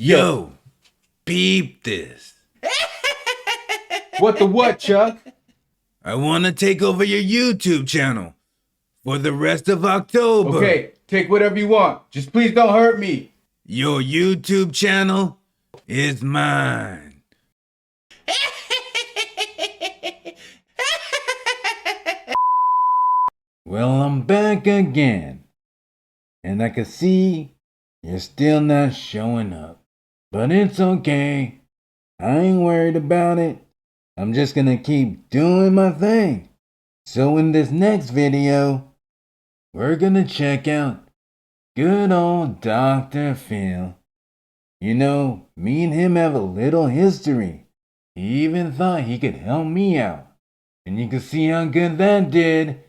Yo, peep this. What the what, Chuck? I want to take over your YouTube channel for the rest of October. Okay, take whatever you want. Just please don't hurt me. Your YouTube channel is mine. Well, I'm back again. And I can see you're still not showing up. But it's okay. I ain't worried about it. I'm just gonna keep doing my thing. So in this next video, we're gonna check out good old DR.PHIL. You know, me and him have a little history. He even thought he could help me out. And you can see how good that did.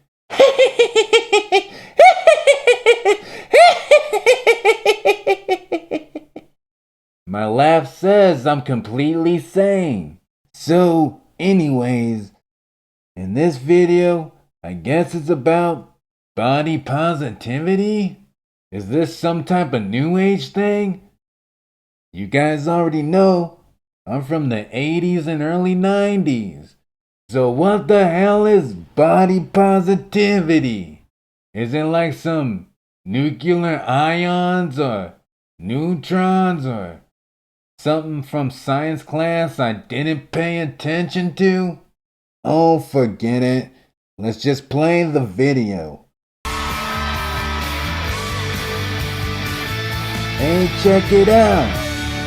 My laugh says I'm completely sane. So, anyways, in this video, I guess it's about body positivity? Is this some type of new age thing? You guys already know, I'm from the 80s and early 90s. So what the hell is body positivity? Is it like some nuclear ions or neutrons or something from science class I didn't pay attention to? Oh, forget it. Let's just play the video. Hey, check it out.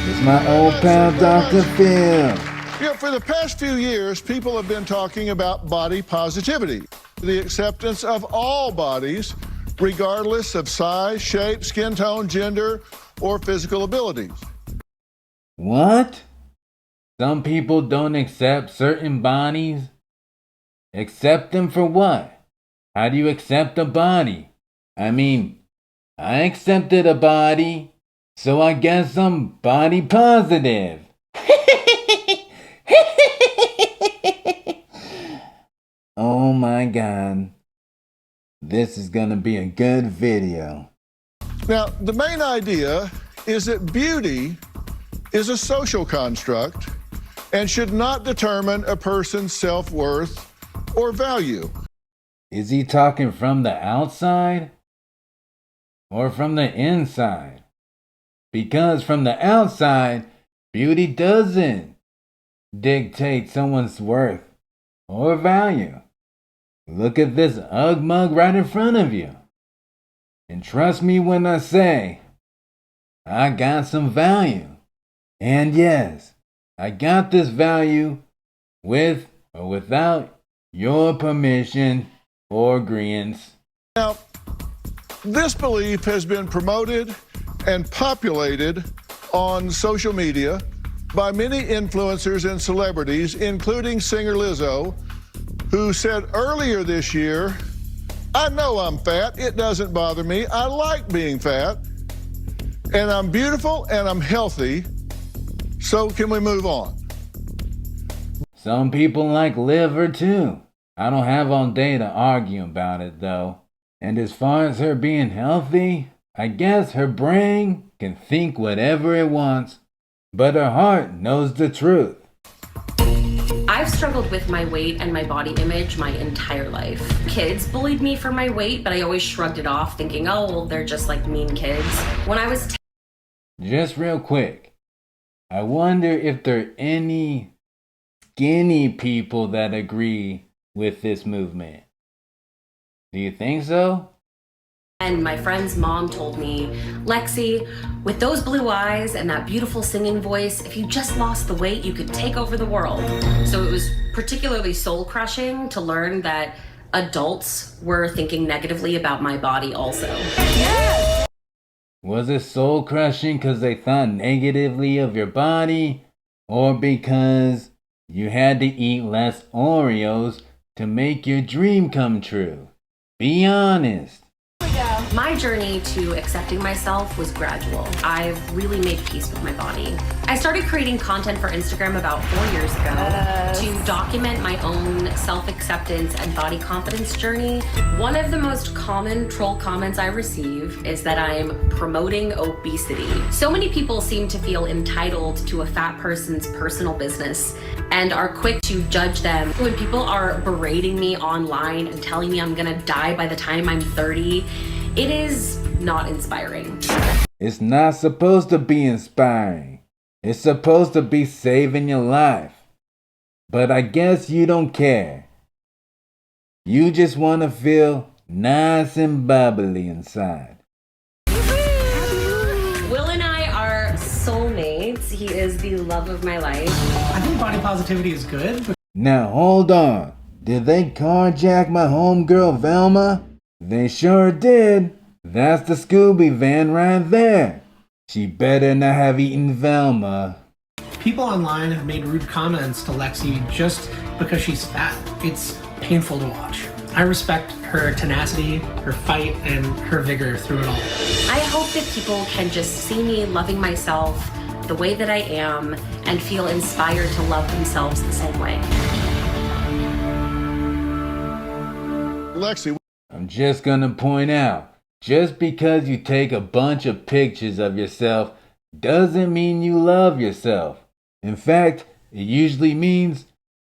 It's my old pal DR.PHIL. You know, for the past few years, people have been talking about body positivity, the acceptance of all bodies, regardless of size, shape, skin tone, gender, or physical abilities. What? Some people don't accept certain bodies? Accept them for what? How do you accept a body? I mean, I accepted a body, so I guess I'm body positive. Oh my God. This is gonna be a good video. Now, the main idea is that beauty is a social construct and should not determine a person's self-worth or value. Is he talking from the outside or from the inside? Because from the outside, beauty doesn't dictate someone's worth or value. Look at this Ugg mug right in front of you. And trust me when I say, I got some value. And yes, I got this value with or without your permission or agreement. Now, this belief has been promoted and populated on social media by many influencers and celebrities, including singer Lizzo, who said earlier this year, "I know I'm fat, it doesn't bother me, I like being fat, and I'm beautiful and I'm healthy, so can we move on?" Some people like liver too. I don't have all day to argue about it though. And as far as her being healthy, I guess her brain can think whatever it wants, but her heart knows the truth. I've struggled with my weight and my body image my entire life. Kids bullied me for my weight, but I always shrugged it off thinking, oh, well, they're just like mean kids. When I was Just real quick, I wonder if there are any skinny people that agree with this movement. Do you think so? And my friend's mom told me, Lexi, with those blue eyes and that beautiful singing voice, if you just lost the weight, you could take over the world. So it was particularly soul-crushing to learn that adults were thinking negatively about my body also. Yes! Was it soul-crushing because they thought negatively of your body, or because you had to eat less Oreos to make your dream come true? Be honest. My journey to accepting myself was gradual. I've really made peace with my body. I started creating content for Instagram about 4 years ago to document my own self-acceptance and body confidence journey. One of the most common troll comments I receive is that I'm promoting obesity. So many people seem to feel entitled to a fat person's personal business and are quick to judge them. When people are berating me online and telling me I'm gonna die by the time I'm 30, it is not inspiring. It's not supposed to be inspiring. It's supposed to be saving your life. But I guess you don't care. You just want to feel nice and bubbly inside. Will and I are soulmates. He is the love of my life. I think body positivity is good. Now hold on. Did they carjack my homegirl Velma? They sure did. That's the Scooby van right there. She better not have eaten Velma. People online have made rude comments to Lexi just because she's fat. It's painful to watch. I respect her tenacity, her fight, and her vigor through it all. I hope that people can just see me loving myself the way that I am and feel inspired to love themselves the same way. Lexi, I'm just gonna point out, just because you take a bunch of pictures of yourself doesn't mean you love yourself. In fact, it usually means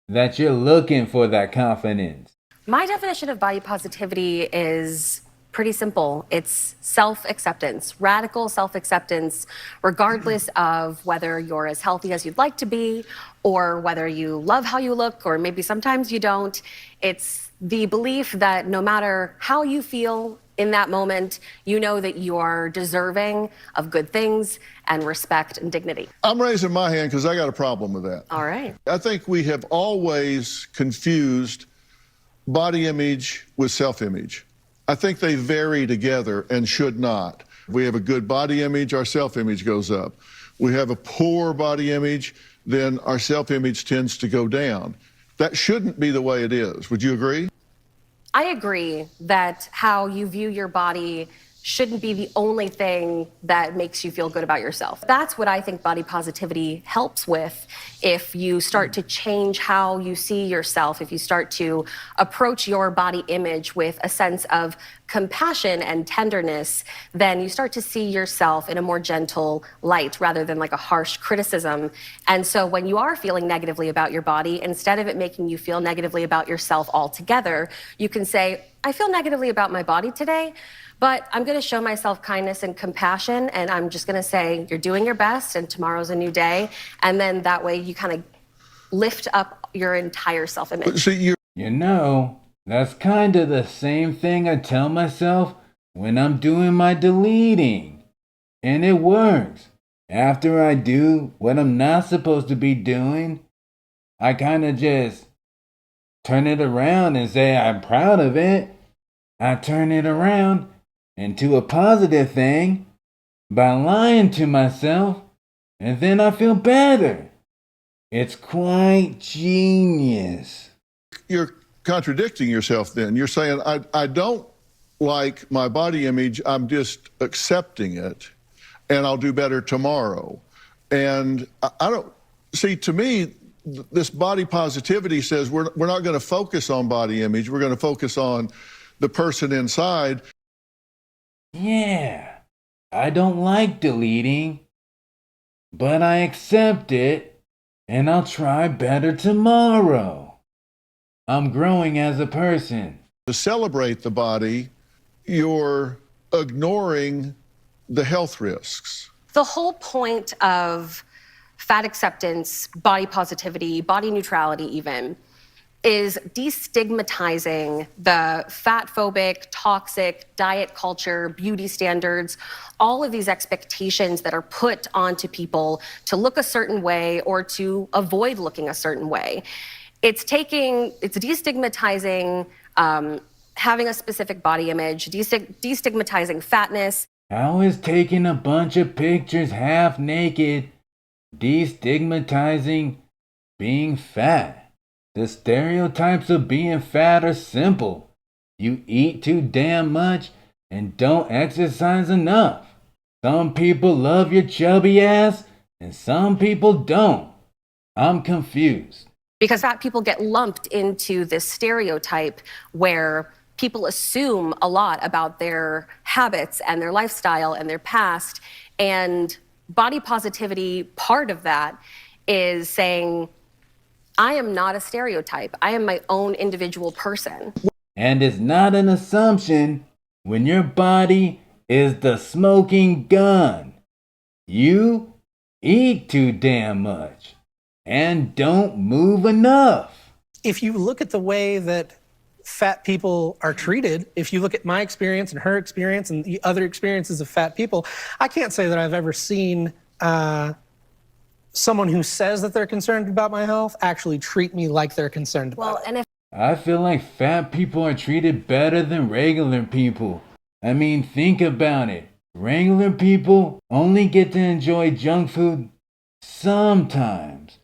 that you're looking for that confidence. My definition of body positivity is pretty simple. It's self-acceptance, radical self-acceptance, regardless of whether you're as healthy as you'd like to be, or whether you love how you look, or maybe sometimes you don't. It's the belief that no matter how you feel in that moment, you know that you are deserving of good things and respect and dignity. I'm raising my hand because I got a problem with that. All right. I think we have always confused body image with self-image. I think they vary together and should not. If we have a good body image, our self-image goes up. We have a poor body image, then our self-image tends to go down. That shouldn't be the way it is. Would you agree? I agree that how you view your body shouldn't be the only thing that makes you feel good about yourself. That's what I think body positivity helps with. If you start to change how you see yourself, if you start to approach your body image with a sense of compassion and tenderness, then you start to see yourself in a more gentle light rather than like a harsh criticism. And so when you are feeling negatively about your body, instead of it making you feel negatively about yourself altogether, you can say, I feel negatively about my body today, but I'm going to show myself kindness and compassion, and I'm just going to say, you're doing your best, and tomorrow's a new day. And then that way you kind of lift up your entire self-image. See, You know, that's kind of the same thing I tell myself when I'm doing my deleting. And it works. After I do what I'm not supposed to be doing, I kind of just turn it around and say I'm proud of it. I turn it around into a positive thing by lying to myself, and then I feel better. It's quite genius. you're contradicting yourself then. You're saying, I don't like my body image, I'm just accepting it, and I'll do better tomorrow. And I don't, see, to me, this body positivity says we're not going to focus on body image, we're going to focus on the person inside. Yeah, I don't like deleting, but I accept it, and I'll try better tomorrow. I'm growing as a person. To celebrate the body, you're ignoring the health risks. The whole point of fat acceptance, body positivity, body neutrality even, is destigmatizing the fat-phobic, toxic diet culture, beauty standards, all of these expectations that are put onto people to look a certain way or to avoid looking a certain way. It's destigmatizing having a specific body image, destigmatizing fatness. How is taking a bunch of pictures half naked destigmatizing being fat? The stereotypes of being fat are simple. You eat too damn much and don't exercise enough. Some people love your chubby ass and some people don't. I'm confused. Because fat people get lumped into this stereotype where people assume a lot about their habits and their lifestyle and their past. And body positivity, part of that is saying, I am not a stereotype. I am my own individual person. And it's not an assumption when your body is the smoking gun. You eat too damn much and don't move enough. If you look at the way that fat people are treated, if you look at my experience and her experience and the other experiences of fat people, I can't say that I've ever seen someone who says that they're concerned about my health actually treat me like they're concerned about it. And if I feel like fat people are treated better than regular people. I mean, think about it. Regular people only get to enjoy junk food sometimes.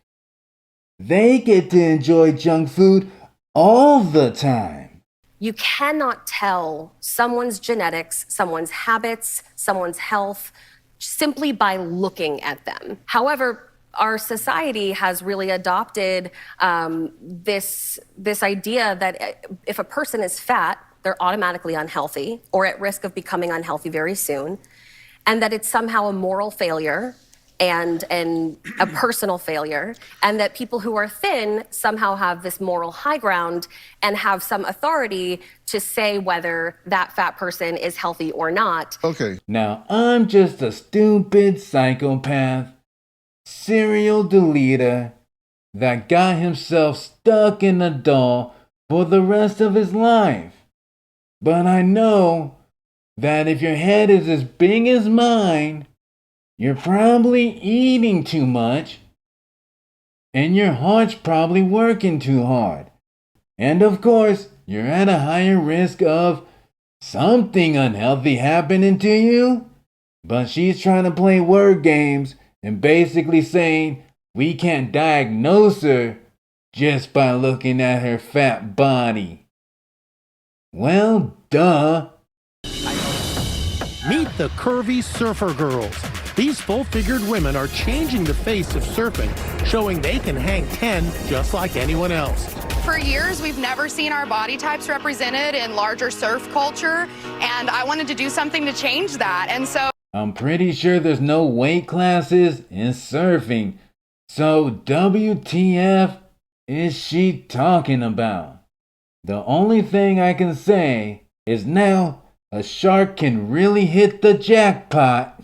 They get to enjoy junk food all the time. you cannot tell someone's genetics, someone's habits, someone's health, simply by looking at them. However, our society has really adopted this idea that if a person is fat, they're automatically unhealthy or at risk of becoming unhealthy very soon, and that it's somehow a moral failure and a personal failure, and that people who are thin somehow have this moral high ground and have some authority to say whether that fat person is healthy or not. Okay. Now, I'm just a stupid psychopath, serial deleter that got himself stuck in a doll for the rest of his life. But I know that if your head is as big as mine, you're probably eating too much, and your heart's probably working too hard. And of course, you're at a higher risk of something unhealthy happening to you. But she's trying to play word games and basically saying we can't diagnose her just by looking at her fat body. Well, duh. Meet the curvy surfer girls. These full-figured women are changing the face of surfing, showing they can hang 10 just like anyone else. For years, we've never seen our body types represented in larger surf culture, and I wanted to do something to change that. And so I'm pretty sure there's no weight classes in surfing. So WTF is she talking about? The only thing I can say is now a shark can really hit the jackpot.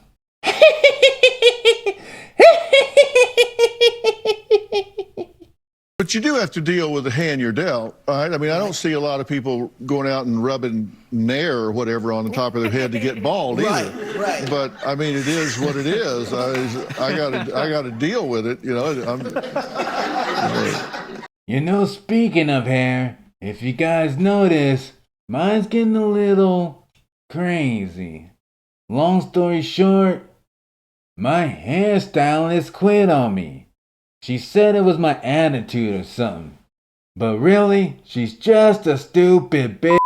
But you do have to deal with the hand you're dealt, right? I mean, I don't see a lot of people going out and rubbing Nair or whatever on the top of their head to get bald either. Right. But I mean, it is what it is. I gotta deal with it. You know. You know, speaking of hair, if you guys notice, mine's getting a little crazy. Long story short, my hairstylist quit on me. She said it was my attitude or something. But really, she's just a stupid bitch.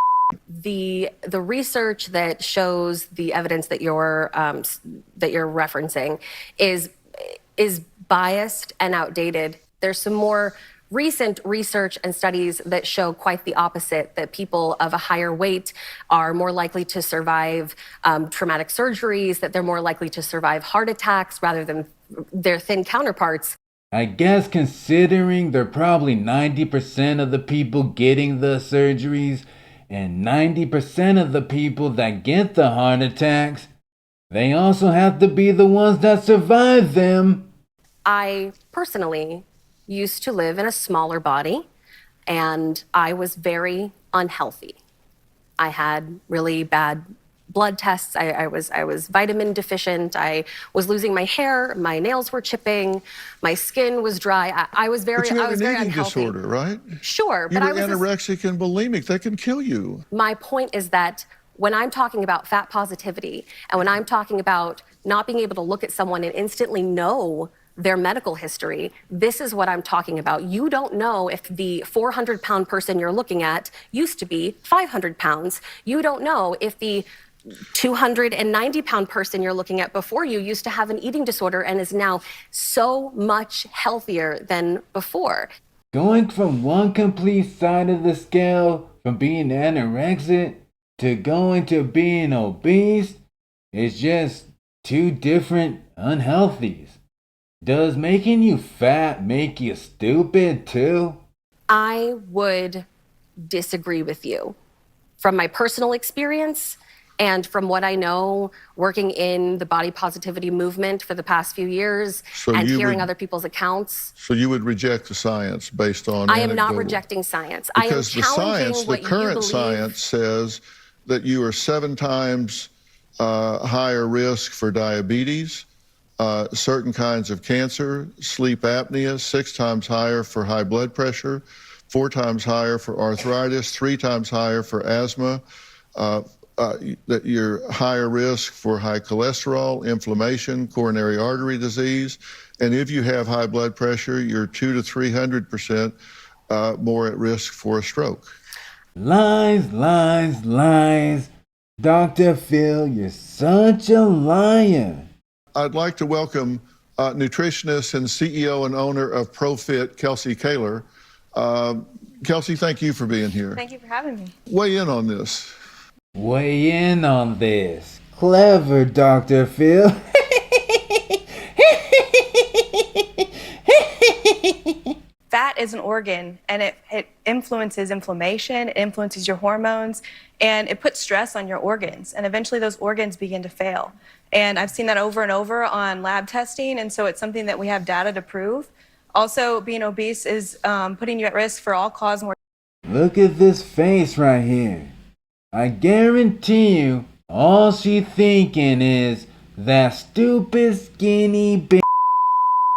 The research that shows the evidence that you're referencing is biased and outdated. There's some more recent research and studies that show quite the opposite, that people of a higher weight are more likely to survive traumatic surgeries, that they're more likely to survive heart attacks rather than their thin counterparts. I guess considering they're probably 90% of the people getting the surgeries and 90% of the people that get the heart attacks, they also have to be the ones that survive them. I personally used to live in a smaller body, and I was very unhealthy. I had really bad blood tests. I was vitamin deficient. I was losing my hair. My nails were chipping. My skin was dry. I was very But you have an eating unhealthy. disorder, right? Sure, You but were I was anorexic and bulimic. That can kill you. My point is that when I'm talking about fat positivity and when I'm talking about not being able to look at someone and instantly know their medical history, this is what I'm talking about. You don't know if the 400-pound person you're looking at used to be 500 pounds. You don't know if the 290-pound person you're looking at before you used to have an eating disorder and is now so much healthier than before. Going from one complete side of the scale, from being anorexic to going to being obese, is just two different unhealthies. Does making you fat make you stupid too? I would disagree with you. From my personal experience and from what I know working in the body positivity movement for the past few years and hearing other people's accounts. So you would reject the science based on I am not anecdotal- rejecting science. Because I am the challenging science, what the current you believe. science says that you are 7 times higher risk for diabetes, certain kinds of cancer, sleep apnea, 6 times higher for high blood pressure, 4 times higher for arthritis, 3 times higher for asthma, that you're higher risk for high cholesterol, inflammation, coronary artery disease, and if you have high blood pressure, you're 200 to 300% more at risk for a stroke. Lies, lies, lies. Dr. Phil, you're such a liar. I'd like to welcome nutritionist and CEO and owner of ProFit, Kelsey Kaler. Kelsey, thank you for being here. Thank you for having me. Weigh in on this. Weigh in on this. Clever, Dr. Phil. Fat is an organ, and it influences inflammation, it influences your hormones, and it puts stress on your organs, and eventually those organs begin to fail. And I've seen that over and over on lab testing, and so it's something that we have data to prove. Also, being obese is putting you at risk for all-cause mortality. Look at this face right here. I guarantee you, all she thinking is that stupid skinny bitch.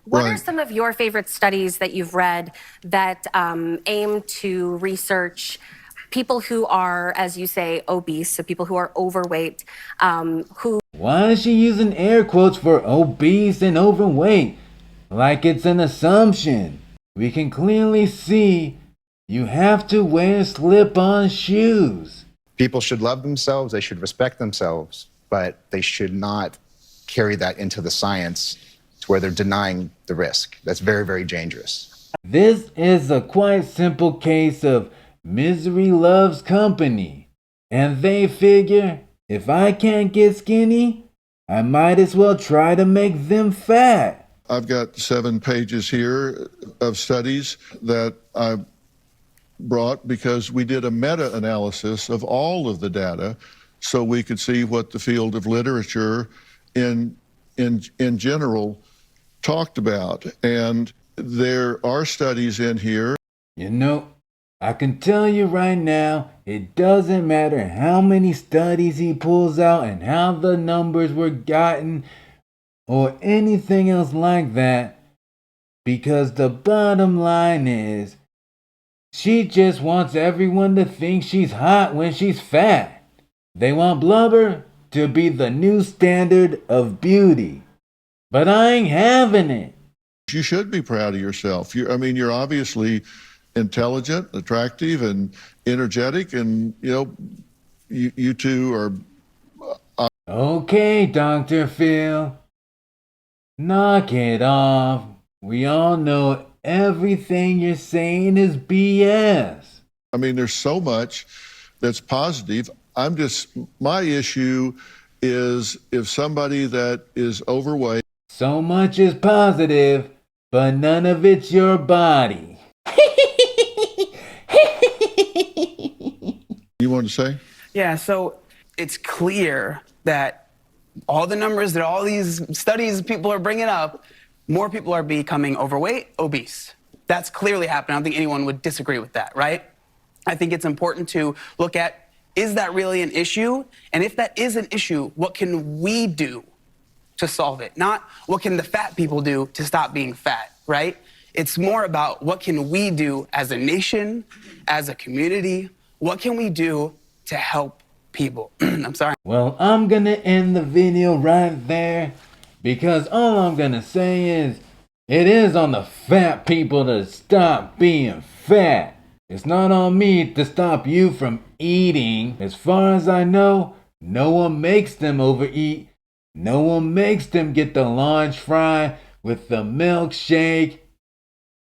What are some of your favorite studies that you've read that aim to research people who are, as you say, obese, so people who are overweight, who... Why is she using air quotes for obese and overweight? Like it's an assumption. We can clearly see you have to wear slip-on shoes. People should love themselves, they should respect themselves, but they should not carry that into the science to where they're denying the risk. That's very, very dangerous. This is a quite simple case of misery loves company. And they figure, if I can't get skinny, I might as well try to make them fat. I've got 7 pages here of studies that I brought because we did a meta-analysis of all of the data so we could see what the field of literature in general talked about. And there are studies in here. You know, I can tell you right now, it doesn't matter how many studies he pulls out and how the numbers were gotten or anything else like that, because the bottom line is she just wants everyone to think she's hot when she's fat. They want blubber to be the new standard of beauty. But I ain't having it. You should be proud of yourself. You're obviously intelligent, attractive, and energetic, and you two are... Okay, Dr. Phil. Knock it off. We all know everything you're saying is BS. There's so much that's positive. My issue is if somebody that is overweight. So much is positive, but none of it's your body. You want to say? Yeah, so it's clear that all the numbers that all these studies people are bringing up, more people are becoming overweight, obese. That's clearly happening. I don't think anyone would disagree with that, right? I think it's important to look at, is that really an issue? And if that is an issue, what can we do to solve it? Not what can the fat people do to stop being fat, right? It's more about what can we do as a nation, as a community, what can we do to help people? I'm sorry. Well, I'm gonna end the video right there because all I'm gonna say is it is on the fat people to stop being fat. It's not on me to stop you from eating. As far as I know, No one makes them overeat. No one makes them get the large fry with the milkshake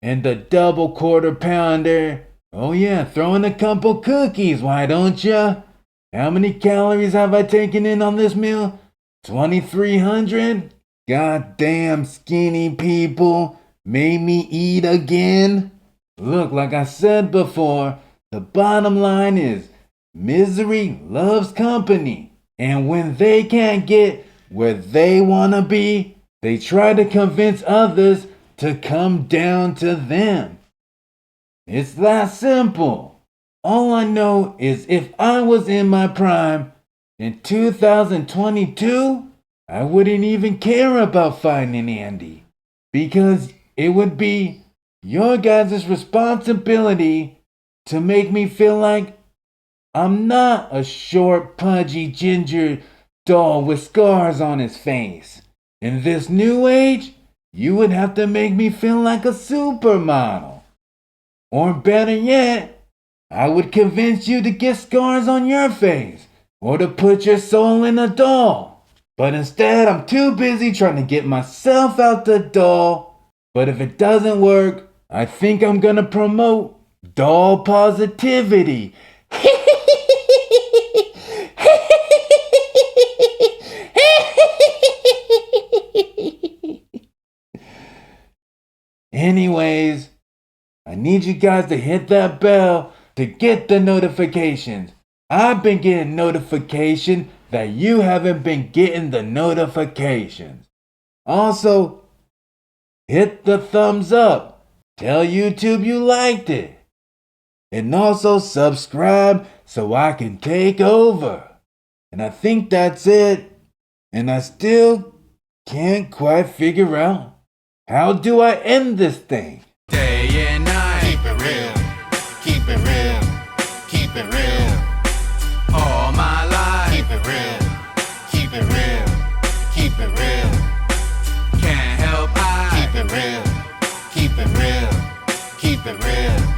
and the double quarter pounder. Oh yeah, throw in a couple cookies, why don't ya? How many calories have I taken in on this meal? 2,300? Goddamn skinny people made me eat again. Look, like I said before, the bottom line is misery loves company. And when they can't get where they want to be, they try to convince others to come down to them. It's that simple. All I know is if I was in my prime in 2022, I wouldn't even care about finding Andy. Because it would be your guys' responsibility to make me feel like I'm not a short, pudgy ginger doll with scars on his face. In this new age, you would have to make me feel like a supermodel. Or better yet, I would convince you to get scars on your face or to put your soul in a doll. But instead, I'm too busy trying to get myself out the doll. But if it doesn't work, I think I'm gonna promote doll positivity. Anyways, I need you guys to hit that bell to get the notifications. I've been getting notification that you haven't been getting the notifications. Also, hit the thumbs up. Tell YouTube you liked it. And also subscribe so I can take over. And I think that's it. And I still can't quite figure out, how do I end this thing? Day and night. Keep it real. Keep it real. Keep it real. All my life. Keep it real. Keep it real. Keep it real. Can't help Keep it real. Keep it real. Keep it real.